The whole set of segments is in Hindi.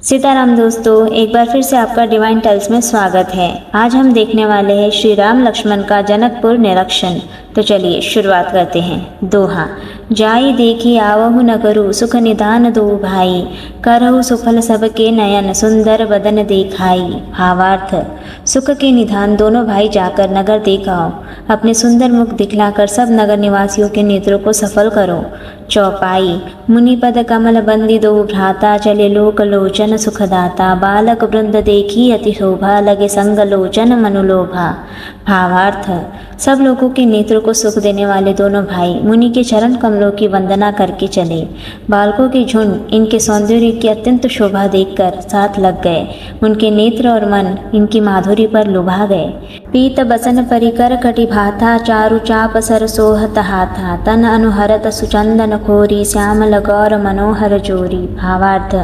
सीताराम दोस्तों, एक बार फिर से आपका डिवाइन टेल्स में स्वागत है। आज हम देखने वाले हैं श्री राम लक्ष्मण का जनकपुर निरीक्षण। तो चलिए शुरुआत करते हैं। दोहा। जाई देखी आवहु नगरु सुख निदान दो भाई, करहु सुफल सबके नयन सुंदर बदन देखाई। भावार्थ। सुख के निधान दोनों भाई जाकर नगर देख आओ, अपने सुंदर मुख दिखलाकर सब नगर निवासियों के नेत्रों को सफल करो। चौपाई। मुनिपद कमल बंदी दो भ्राता, चले लोक लोचन सुखदाता, बालक वृंद देखी अति शोभा, लगे संग लोचन मनुलोभा। भावार्थ। सब लोगों के नेत्रों को सुख देने वाले दोनों भाई मुनि के चरण कमलों की वंदना करके चले। बालकों के झुंड इनके सौंदर्य की अत्यंत शोभा देखकर साथ लग गए। उनके नेत्र और मन इनकी माधुरी पर लुभा गए। पीत बसन परिकर कटि भाथा, चारु चाप सर सोहत हाथा, तन अनुहरत सुचंदन खोरी, श्यामल गौर मनोहर जोरी। भावार्थ।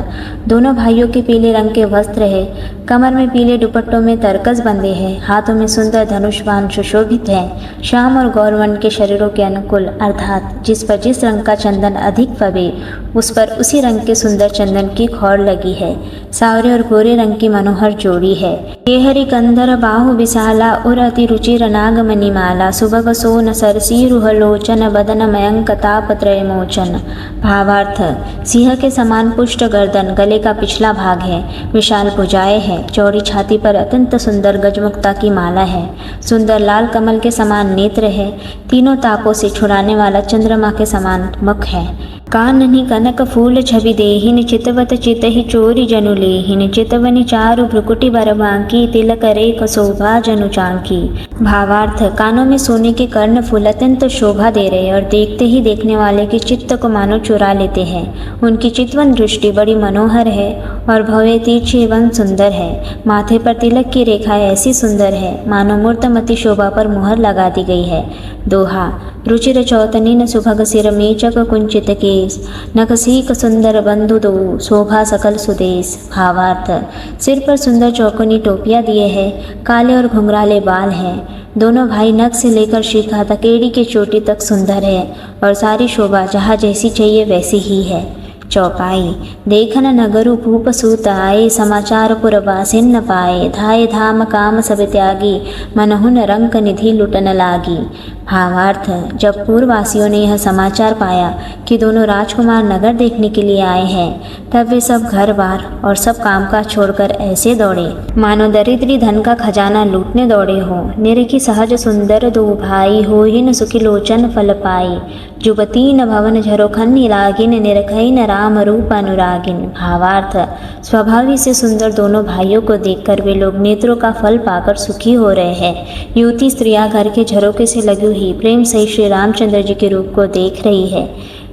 दोनों भाइयों के पीले रंग के वस्त्र है, कमर में पीले दुपट्टों में तरकस बंधे हैं, हाथों में सुंदर धनुष बाण सुशोभित है। श्याम और गौरवन के शरीरों के अनुकूल अर्थात जिस पर जिस रंग का चंदन अधिक फबे उस पर उसी रंग के सुंदर चंदन की खौर लगी है। सावरे और गोरे रंग की मनोहर जोड़ी है। केहरि कंदर बाहु विशाला, उर अति रुचिर नाग मणिमाला, सुभग सोन सरसी रुह लोचन, बदन मयंक ताप त्रय मोचन। भावार्थ। सिंह के समान पुष्ट गर्दन गले का पिछला भाग है, विशाल भुजाएं है, चौड़ी छाती पर अत्यंत सुंदर गजमुक्ता की माला है, सुंदर लाल कमल के समान नेत्र है, तीनों तापों से छुड़ाने वाला चंद्रमा के समान मुख है। काननि कनक फूल छवि देहिन, चितवत चितहि चोरी जनु लेहिन, चितवनि चारु भ्रुकुटि बर बांकी, तिलक रेख शोभा जनु चांकी। भावार्थ। कानों में सोने के कर्ण फूल अत्यंत शोभा दे रहे और देखते ही देखने वाले के चित्त को मानो चुरा लेते हैं। उनकी चितवन दृष्टि बड़ी मनोहर है और भव्य तिरछी एवं सुंदर है। माथे पर तिलक की रेखाएं ऐसी सुंदर है मानो मूर्तमती शोभा पर मुहर लगा दी गई है। दोहा। रुचिर चौतनिन सुभग सिर मेचक कुंचित केस, नखसीक सुंदर बंधु दो, शोभा सकल सुदेश। भावार्थ। सिर पर सुंदर चौकोनी टोपियां दिए हैं, काले और घुंघराले बाल हैं। दोनों भाई नख से लेकर शिखा तक एड़ी की चोटी तक सुंदर है और सारी शोभा जहाँ जैसी चाहिए वैसी ही है। चौपाई। देखन नगरु भूप सूत आए, समाचार पुरवासिन न पाए, धाय धाम काम सब त्यागी, मनहुन रंक निधि लुटन लागी। भावार्थ। जब पूर्ववासियों ने यह समाचार पाया कि दोनों राजकुमार नगर देखने के लिए आए हैं, तब वे सब घर बार और सब कामकाज छोड़कर ऐसे दौड़े मानो दरिद्री धन का खजाना लूटने दौड़े हो। निरखी सहज सुंदर दो भाई, होहिन सुखी लोचन फल पाई, जुबतीन भवन झरोखन्नि लागिन, निरखइन राम रूप अनुरागिन। भावार्थ। स्वभावी से सुंदर दोनों भाइयों को देखकर वे लोग नेत्रों का फल पाकर सुखी हो रहे हैं। युवती स्त्रियां घर के झरोखे से लगी हुई प्रेम सही श्री रामचंद्र जी के रूप को देख रही है।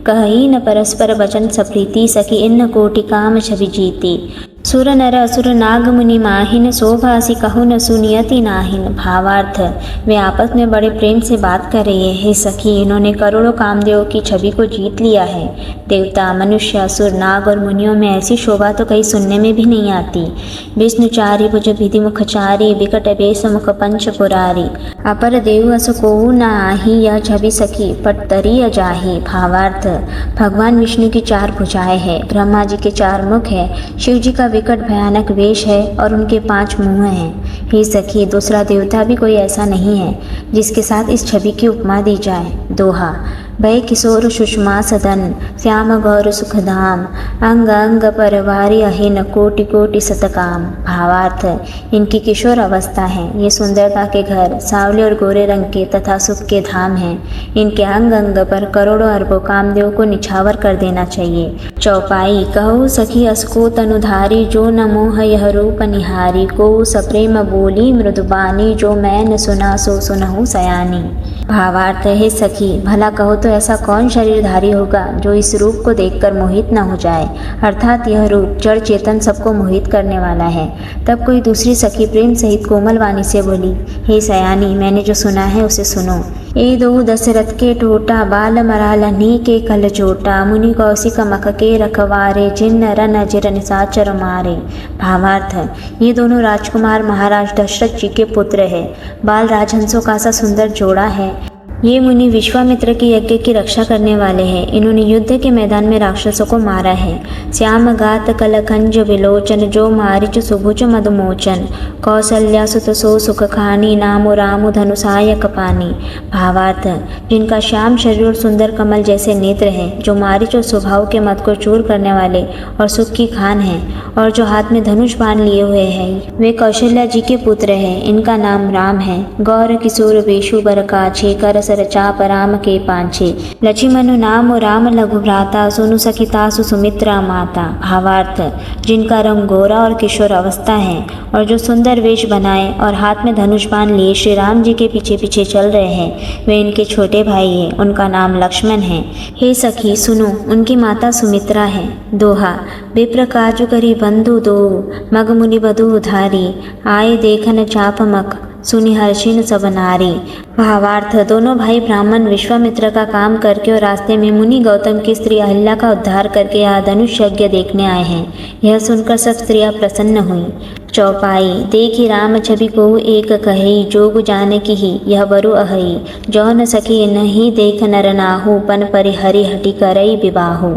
कही न परस्पर वचन सप्रीति, सखी इन कोटि काम छवि जीती, सुर नर असुर नाग मुनि माहिन, शोभासी कहु न सुनियति नाहिन। भावार्थ। वे आपस में बड़े प्रेम से बात कर रही है। हे सखी, इन्होंने करोड़ों कामदेवों की छवि को जीत लिया है। देवता, मनुष्य, असुर, नाग और मुनियों में ऐसी शोभा तो कहीं सुनने में भी नहीं आती। विष्णुचारी भुज विधि मुखचारी, विकट वेश मुख पंच पुरारी, अपर देव अस कोउ न आही, यह छवि सखी पटतरी अजाही। भावार्थ। भगवान विष्णु की 4 भुजाएं हैं, ब्रह्मा जी के 4 मुख है, शिव जी का विकट भयानक वेश है और उनके 5 मुंह हैं। हे सखी, दूसरा देवता भी कोई ऐसा नहीं है जिसके साथ इस छवि की उपमा दी जाए। दोहा। भय किशोर सुषमा सदन, श्याम गौर सुखधाम, अंग अंग परवारी अहिन, कोटि कोटि सतकाम। भावार्थ। इनकी किशोर अवस्था है, ये सुंदरता के घर, सांवले और गोरे रंग के तथा सुख के धाम हैं। इनके अंग अंग पर करोड़ों अरबों कामदेव को निछावर कर देना चाहिए। चौपाई। कहु सखी असको तनुधारी, जो न मोह यह रूप निहारी, को सप्रेम बोली मृदुबानी, जो मैं न सुना सो सुनहु सयानी। भावार्थ। हे सखी, भला कहो तो ऐसा कौन शरीरधारी होगा जो इस रूप को देखकर मोहित न हो जाए, अर्थात यह रूप जड़ चेतन सबको मोहित करने वाला है। तब कोई दूसरी सखी प्रेम सहित कोमल वाणी से बोली, हे सयानी, मैंने जो सुना है उसे सुनो। ए दो दशरथ के टोटा, बाल मरालनी के कल चोटा, मुनि कौशिक मख के रखवारे, जिन रन जिर निशाचर मारे। भावार्थ। ये दोनों राजकुमार महाराज दशरथ जी के पुत्र है। बाल राजहंसों का सा सुंदर जोड़ा है। ये मुनि विश्वामित्र के यज्ञ की रक्षा करने वाले हैं। इन्होंने युद्ध के मैदान में राक्षसों को मारा है। श्याम गात कलकंज विलोचन जो मारिच सुभुज मधुमोचन कौसल्या सुत सो सुख खानी नामो रामु धनुषाय कपानी। भावार्थ, जिनका श्याम शरीर और सुंदर कमल जैसे नेत्र हैं, जो मारिच और स्वभाव के मद को चूर करने वाले और सुख की खान हैं, और जो हाथ में धनुष बाण लिए हुए हैं, वे कौशल्या जी के पुत्र हैं। इनका नाम राम है। गौर किशोर वेशु बर काछे कर सर चाप राम के पांछे लक्ष्मणु नाम राम लघु भ्राता सुनु सखितासु सुमित्रा माता। भावार्थ, जिनका रंग गोरा और किशोर अवस्था है और जो सुंदर वेश बनाए और हाथ में धनुष बाण लिए श्री राम जी के पीछे पीछे चल रहे हैं, वे इनके छोटे भाई हैं। उनका नाम लक्ष्मण है। हे सखी सुनो, उनकी माता सुमित्रा है। दोहा, विप्र काजु करी बंधु दो मग मुनि बधु उधारी आए देखन चापमक सुनि हर्षिन सब नारी। भावार्थ, दोनों भाई ब्राह्मण विश्वामित्र का काम करके और रास्ते में मुनि गौतम की स्त्री अहिल्या का उद्धार करके यहाँ धनुष यज्ञ देखने आए हैं। यह सुनकर सब स्त्रियां प्रसन्न हुई। चौपाई, देखी राम छवि को एक कही जोग जानकी ही यह बरु अहई जौन सखी नहीं देख नर नाहु पन परिहरि हटि करई विबाहु।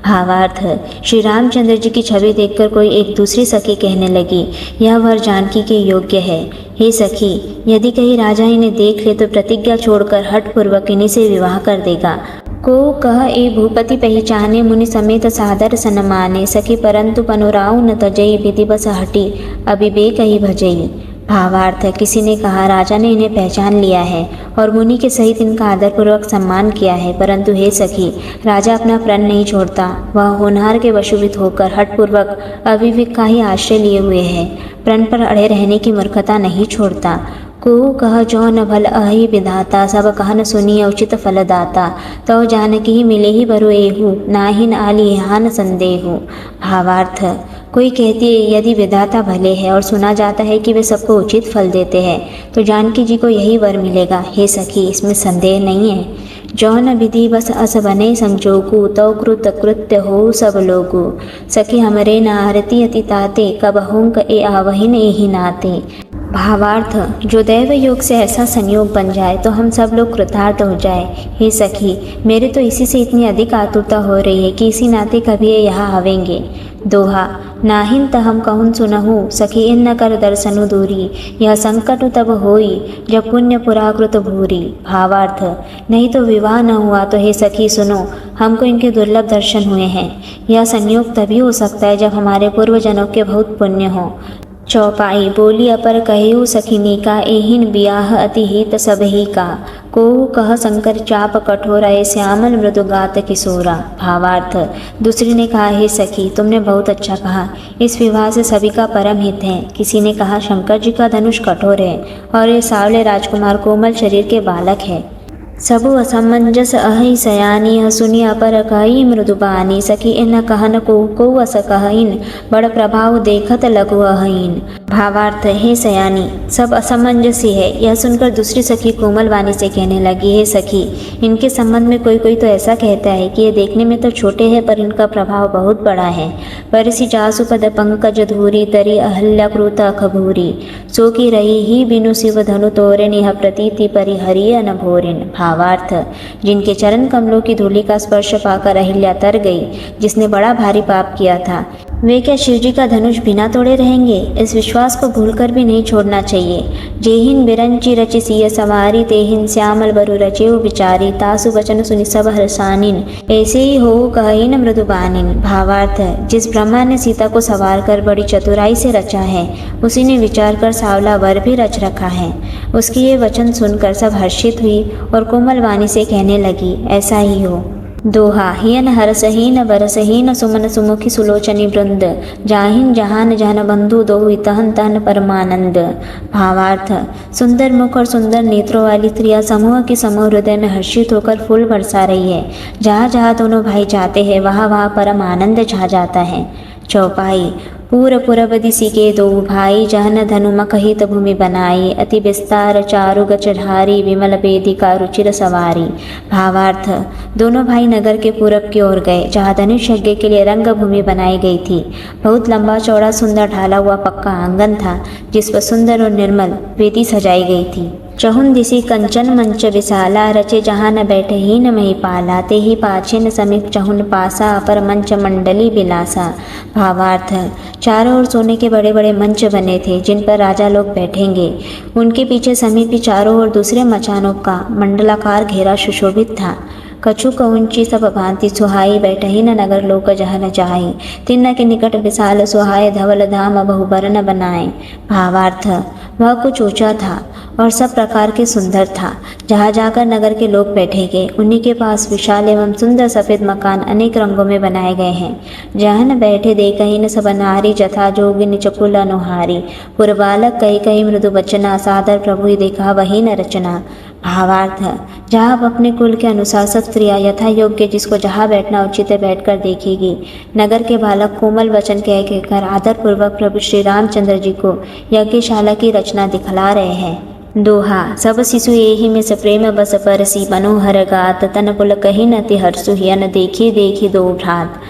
भावार्थ, श्री रामचंद्र जी की छवि देखकर कोई एक दूसरी सखी कहने लगी, यह वर जानकी के योग्य है। हे सखी, यदि कहीं राजा इन्हें देख ले तो प्रतिज्ञा छोड़कर हठ पूर्वक इन्हीं से विवाह कर देगा। को कह ए भूपति पहचाने मुनि समेत सादर सनमाने सखी परंतु पनुराउ न तजई विधि बस हटी अभिवेक ही भजई। भावार्थ, किसी ने कहा राजा ने इन्हें पहचान लिया है और मुनि के सहित इनका आदरपूर्वक सम्मान किया है, परंतु हे सखी, राजा अपना प्रण नहीं छोड़ता। वह होनहार के वशोभित होकर हठपूर्वक अविवेक का ही आश्रय लिए हुए है। प्रण पर अड़े रहने की मूर्खता नहीं छोड़ता। को कह जो न भल अहि विधाता सब कहन सुनिय उचित फलदाता तो जानकी ही मिले ही बरु एहू नाहिन आली हान संदेहु। भावार्थ, कोई कहती है यदि विधाता भले है और सुना जाता है कि वे सबको उचित फल देते हैं तो जानकी जी को यही वर मिलेगा। हे सखी, इसमें संदेह नहीं है। जौन विधि बस अस बने संजोगु तो कृत कृत्य हो सब लोगु सखी हमरे न आरती अति ताते कब होंक ए आवहिन एहि नाते। भावार्थ, जो दैव योग से ऐसा संयोग बन जाए तो हम सब लोग कृतार्थ हो जाए। हे सखी, मेरे तो इसी से इतनी अधिक आतुरता हो रही है कि इसी नाते कभी ये यहाँ आवेंगे। दोहा, नाहिन त हम कहून सुनहु सखी इन न कर दर्शनु दूरी यह संकट तब होई जब पुण्य पुराकृत भूरी। भावार्थ, नहीं तो विवाह न हुआ तो हे सखी सुनो, हमको इनके दुर्लभ दर्शन हुए हैं। यह संयोग तभी हो सकता है जब हमारे पूर्वजनों के बहुत पुण्य हो। चौपाई, बोली अपर कहु सखिनी का एहिन बियाह अति हित सबही का को कह शंकर चाप कठोरा ए श्यामल मृदुगात किशोरा। भावार्थ, दूसरी ने कहा हे सखी, तुमने बहुत अच्छा कहा, इस विवाह से सभी का परम हित है। किसी ने कहा शंकर जी का धनुष कठोर है और ये सावले राजकुमार कोमल शरीर के बालक है। सबु असमंजस अहि सयानी सुनि अपर कही मृदुबानी सखी इन कहन को अस कहइन बड़ प्रभाव देखत लघु अहीन। भावार्थ, हे सयानी, सब असमंजसी है। यह सुनकर दूसरी सखी कोमल वाणी से कहने लगी, हे सखी, इनके संबंध में कोई कोई तो ऐसा कहता है कि ये देखने में तो छोटे हैं पर इनका प्रभाव बहुत बड़ा है। परसी जासु पद पंकज धूरी तरी अहल्या क्रूत अखभूरी सो की रही ही बिनु शिव धनु तोरिन यह प्रतीति परिहरिय न भोरिन। भावार्थ, जिनके चरण कमलों की धूलि का स्पर्श पाकर अहिल्या तर गई, जिसने बड़ा भारी पाप किया था, वे क्या शिवजी का धनुष बिना तोड़े रहेंगे? इस विश्वास को भूलकर भी नहीं छोड़ना चाहिए। जेहिन बिरंची रचि सिय सवारी तेहिन श्यामल बरु रचेउ विचारी तासु वचन सुनि सब हर्षानिन ऐसे ही हो कहिन मृदुबानिन। भावार्थ, जिस ब्रह्मा ने सीता को सवार कर बड़ी चतुराई से रचा है, उसी ने विचार कर सावला वर भी रच रखा है। उसकी ये वचन सुनकर सब हर्षित हुई और कोमल वाणी से कहने लगी, ऐसा ही हो। दोहा, हियन हरसहीन बरसहीन सुमन सुमुखी सुलोचनी वृंद जाहिन जहान जहन बंधु दोहि तहन तहन परमानंद। भावार्थ, सुंदर मुख और सुंदर नेत्रों वाली स्त्रियां समूह की समूह हृदय में हर्षित होकर फूल बरसा रही है। जहाँ जहाँ दोनों भाई जाते हैं वहाँ वहाँ परम आनंद छा जाता है। चौपाई, पूर पुरबदिसी के दो भाई जहन धनुमक हित भूमि बनाई अति विस्तार चारु गचढ़ारी विमल वेदिका रुचिर सवारी। भावार्थ, दोनों भाई नगर के पूरब की ओर गए जहाँ धनुष यज्ञ के लिए रंग भूमि बनाई गई थी। बहुत लंबा चौड़ा सुंदर ढाला हुआ पक्का आंगन था जिस पर सुंदर और निर्मल वेदी सजाई गई थी। चहुन दिशि कंचन मंच विशाला, रचे जहाँ न बैठे ही न महिपाला, ते ही पाछे न समीप चहुन पासा, अपर मंच मंडली बिलासा। भावार्थ, चारों ओर सोने के बड़े बड़े मंच बने थे जिन पर राजा लोग बैठेंगे। उनके पीछे समीपी चारों ओर दूसरे मचानों का मंडलाकार घेरा सुशोभित था। कछु कउंची सब भांति सुहाई, बैठही न नगर लोक जह न जाई, तिन्न के निकट विशाल सुहाय, धवल धाम बहुबरन बनाए। भावार्थ, वह कुछ ऊंचा था और सब प्रकार के सुंदर था। जहाँ जाकर नगर के लोग बैठेंगे उन्हीं के पास विशाल एवं सुंदर सफेद मकान अनेक रंगों में बनाए गए हैं। जहाँ न बैठे देखही न सब नारी, जथा जोगिन चकुल अनुहारी, पुरबालक कही कही मृदु बचना, सादर प्रभु ही देखा वही न रचना। भावार्थ, जहाँ आप अपने कुल के अनुसार सब स्त्रियाँ यथा योग्य जिसको जहाँ बैठना उचित है बैठकर देखेगी। नगर के बालक कोमल वचन कह कहकर आदर पूर्वक प्रभु श्री रामचंद्र जी को यज्ञशाला की रचना दिखला रहे हैं। दोहा, सब शिशु एहि में सप्रेम बस परसी, मनोहर गात, तन पुल कही न ते हर्षु, हियन देखी देखी दो भ्रात।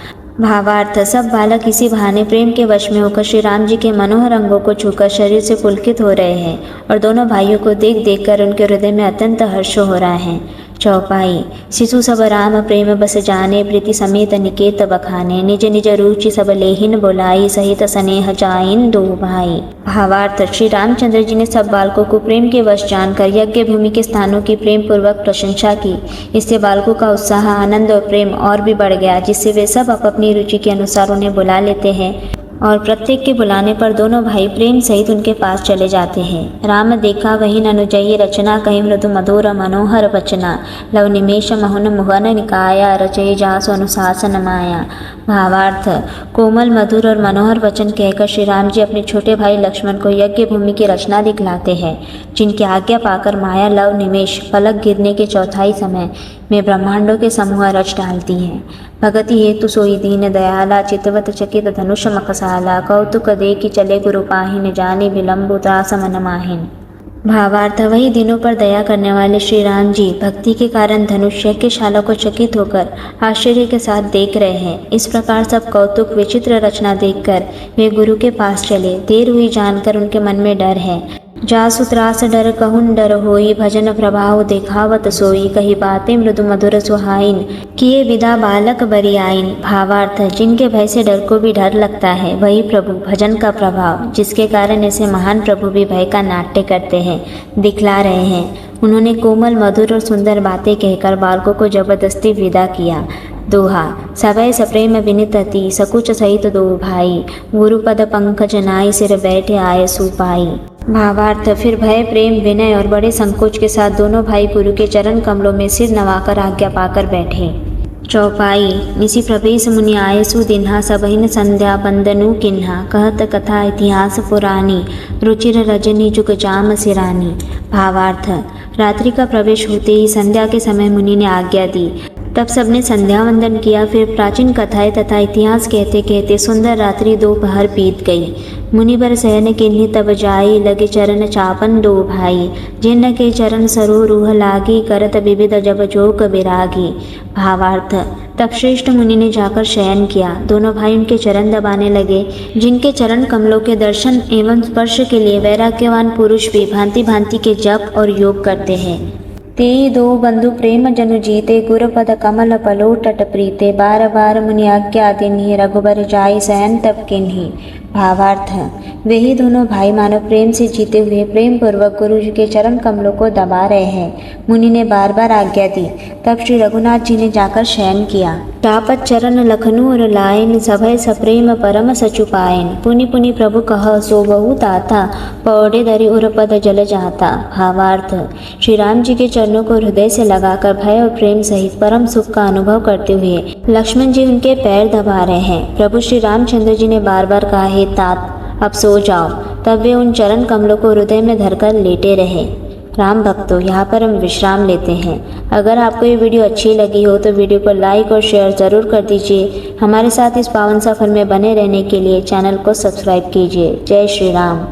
भावार्थ, सब बालक इसी बहाने प्रेम के वश में होकर श्री राम जी के मनोहर अंगों को छूकर शरीर से पुलकित हो रहे हैं और दोनों भाइयों को देख देख कर उनके हृदय में अत्यंत हर्ष हो रहा है। चौपाई, शिशु सब राम प्रेम बस जाने, प्रीति समेत निकेत बखाने, निज निज रुचि सब लेहिन बोलाई, सहित स्नेह जाइन दो भाई। भावार्थ, श्री रामचंद्र जी ने सब बालकों को प्रेम के वश जानकर यज्ञ भूमि के स्थानों की प्रेम पूर्वक प्रशंसा की। इससे बालकों का उत्साह, आनंद और प्रेम और भी बढ़ गया, जिससे वे सब अपनी रुचि के अनुसार उन्हें बुला लेते हैं और प्रत्येक के बुलाने पर दोनों भाई प्रेम सहित उनके पास चले जाते हैं। राम देखा वही अनुजयी रचना, कहीं मृदु मधुर मनोहर वचना, लव निमेश महुन मुहन निकाया, रचय जासु अनुशासन माया। भावार्थ, कोमल मधुर और मनोहर वचन कहकर श्री राम जी अपने छोटे भाई लक्ष्मण को यज्ञ भूमि की रचना दिखलाते हैं, जिनकी आज्ञा पाकर माया लव निमेश पलक गिरने के चौथाई समय में ब्रह्मांडों के समूह रच डालती हैं। भगति हेतु सोई दीन दयाला, चितवत चकित धनुष मखसाला, कौतुक दे कि चले गुरु पाहिन, जाने विलंबु त्रास मन माहिन। भावार्थ, वही दिनों पर दया करने वाले श्री राम जी भक्ति के कारण धनुष यज्ञशाला को चकित होकर आश्चर्य के साथ देख रहे हैं। इस प्रकार सब कौतुक विचित्र रचना देखकर वे गुरु के पास चले। देर हुई जानकर उनके मन में डर है। जासु त्रास डर कहून डर होई, भजन प्रभाव देखावत सोई, कही बातें मृदु मधुर सुहाइन, किए विदा बालक बरी आइन। भावार्थ, जिनके भय से डर को भी डर लगता है वही प्रभु भजन का प्रभाव, जिसके कारण ऐसे महान प्रभु भी भय का नाट्य करते हैं, दिखला रहे हैं। उन्होंने कोमल मधुर और सुंदर बातें कहकर बालकों को जबरदस्ती विदा किया। दोहा, सभय सप्रेम विनित अति, सकुच सहित दो भाई, गुरुपद पंकज नाई, सिर बैठे आय सुपाई। भावार्थ, फिर भय प्रेम विनय और बड़े संकोच के साथ दोनों भाई गुरु के चरण कमलों में सिर नवाकर आज्ञा पाकर बैठे। चौपाई, निशि प्रवेश मुनि आय सुदिन्हा, सबहिन संध्या बंदनु किन्हा, कहत कथा इतिहास पुरानी, रुचिर रजनी जुग जाम सिरानी। भावार्थ, रात्रि का प्रवेश होते ही संध्या के समय मुनि ने आज्ञा दी। तब सबने संध्या वंदन किया। फिर प्राचीन कथाएं तथा इतिहास कहते कहते सुंदर रात्रि दोपहर बीत गई। मुनिवर शयन किन्हीं तब जाई, लगे चरण चापन दो भाई, जिन्न के चरण सरो रूह लागी, करत विविध जब जोक विरागी। भावार्थ, तब श्रेष्ठ मुनि ने जाकर शयन किया। दोनों भाई उनके चरण दबाने लगे, जिनके चरण कमलों के दर्शन एवं स्पर्श के लिए वैराग्यवान पुरुष भी भांति भांति के जप और योग करते हैं। ते दो बंधु प्रेम जनु जीते, गुरुपद कमल पलो तट प्रीते, बार बार मुनि आज्ञा दिन्हि, रघुबर जाई शयन तब किन्हि। भावार्थ, वे ही दोनों भाई मानव प्रेम से जीते हुए प्रेम पूर्वक गुरु जी के चरण कमलों को दबा रहे हैं। मुनि ने बार बार आज्ञा दी। तब श्री रघुनाथ जी ने जाकर शयन किया। टापत चरण लखनू और लायन, सभय सप्रेम परम सचुपायन, पुनि पुनि प्रभु कह सो बहु ताता, पौड़े धरि उर पद जल जाता। भावार्थ, श्री राम जी के चरणों को हृदय से लगाकर भय और प्रेम सहित परम सुख का अनुभव करते हुए लक्ष्मण जी उनके पैर दबा रहे हैं। प्रभु श्री रामचंद्र जी ने बार बार कहा, हे तात अब सो जाओ। तब वे उन चरण कमलों को हृदय में धरकर लेटे रहे। राम भक्तों, यहाँ पर हम विश्राम लेते हैं। अगर आपको ये वीडियो अच्छी लगी हो तो वीडियो को लाइक और शेयर ज़रूर कर दीजिए। हमारे साथ इस पावन सफर में बने रहने के लिए चैनल को सब्सक्राइब कीजिए। जय श्री राम।